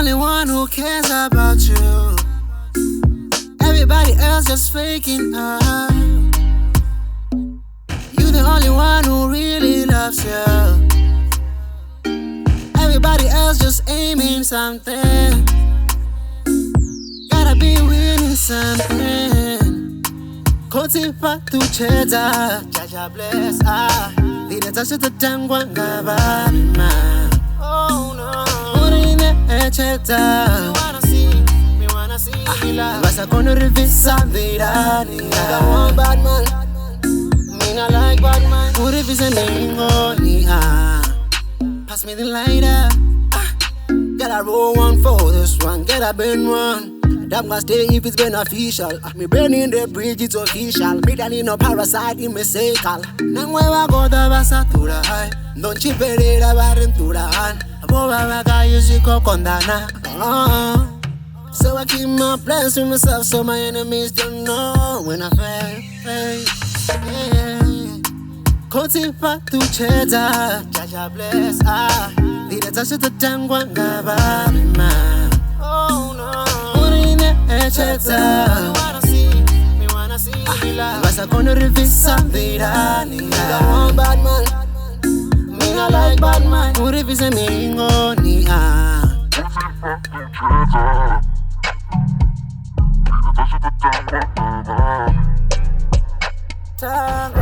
only one who cares about you. Everybody else just faking out. You the only one who really loves you. Everybody else just aiming something. Gotta be winning something. Kotipa tu cheza, Jaja bless ah. Lida tasha tatangwa ngabana. Oh no, urine echeta. Me wanna see la. Basa kono revisa virani. I want bad man. Me not like bad man. Urevisa ningoni ah. Pass me the lighter. Gotta roll one for this one. Get a burn one. Damn gonna stay if it's beneficial. Me burning the bridge, it's official. Me don't need no parasite in me cycle. Nangwewa goda basatura high. Don't chip it abarentura han. Aboba baga yusiko kondana. So I keep my plans to myself so my enemies don't know when I fail. Kotipa tu cheza, Jaja bless ah. Lida tasha tatangwa ngabana. Oh no, urine echeta. Me wanna see la. Basa kono revisa virani. I want bad man. Me not like bad man. Urevisa ningoni ah. Tango.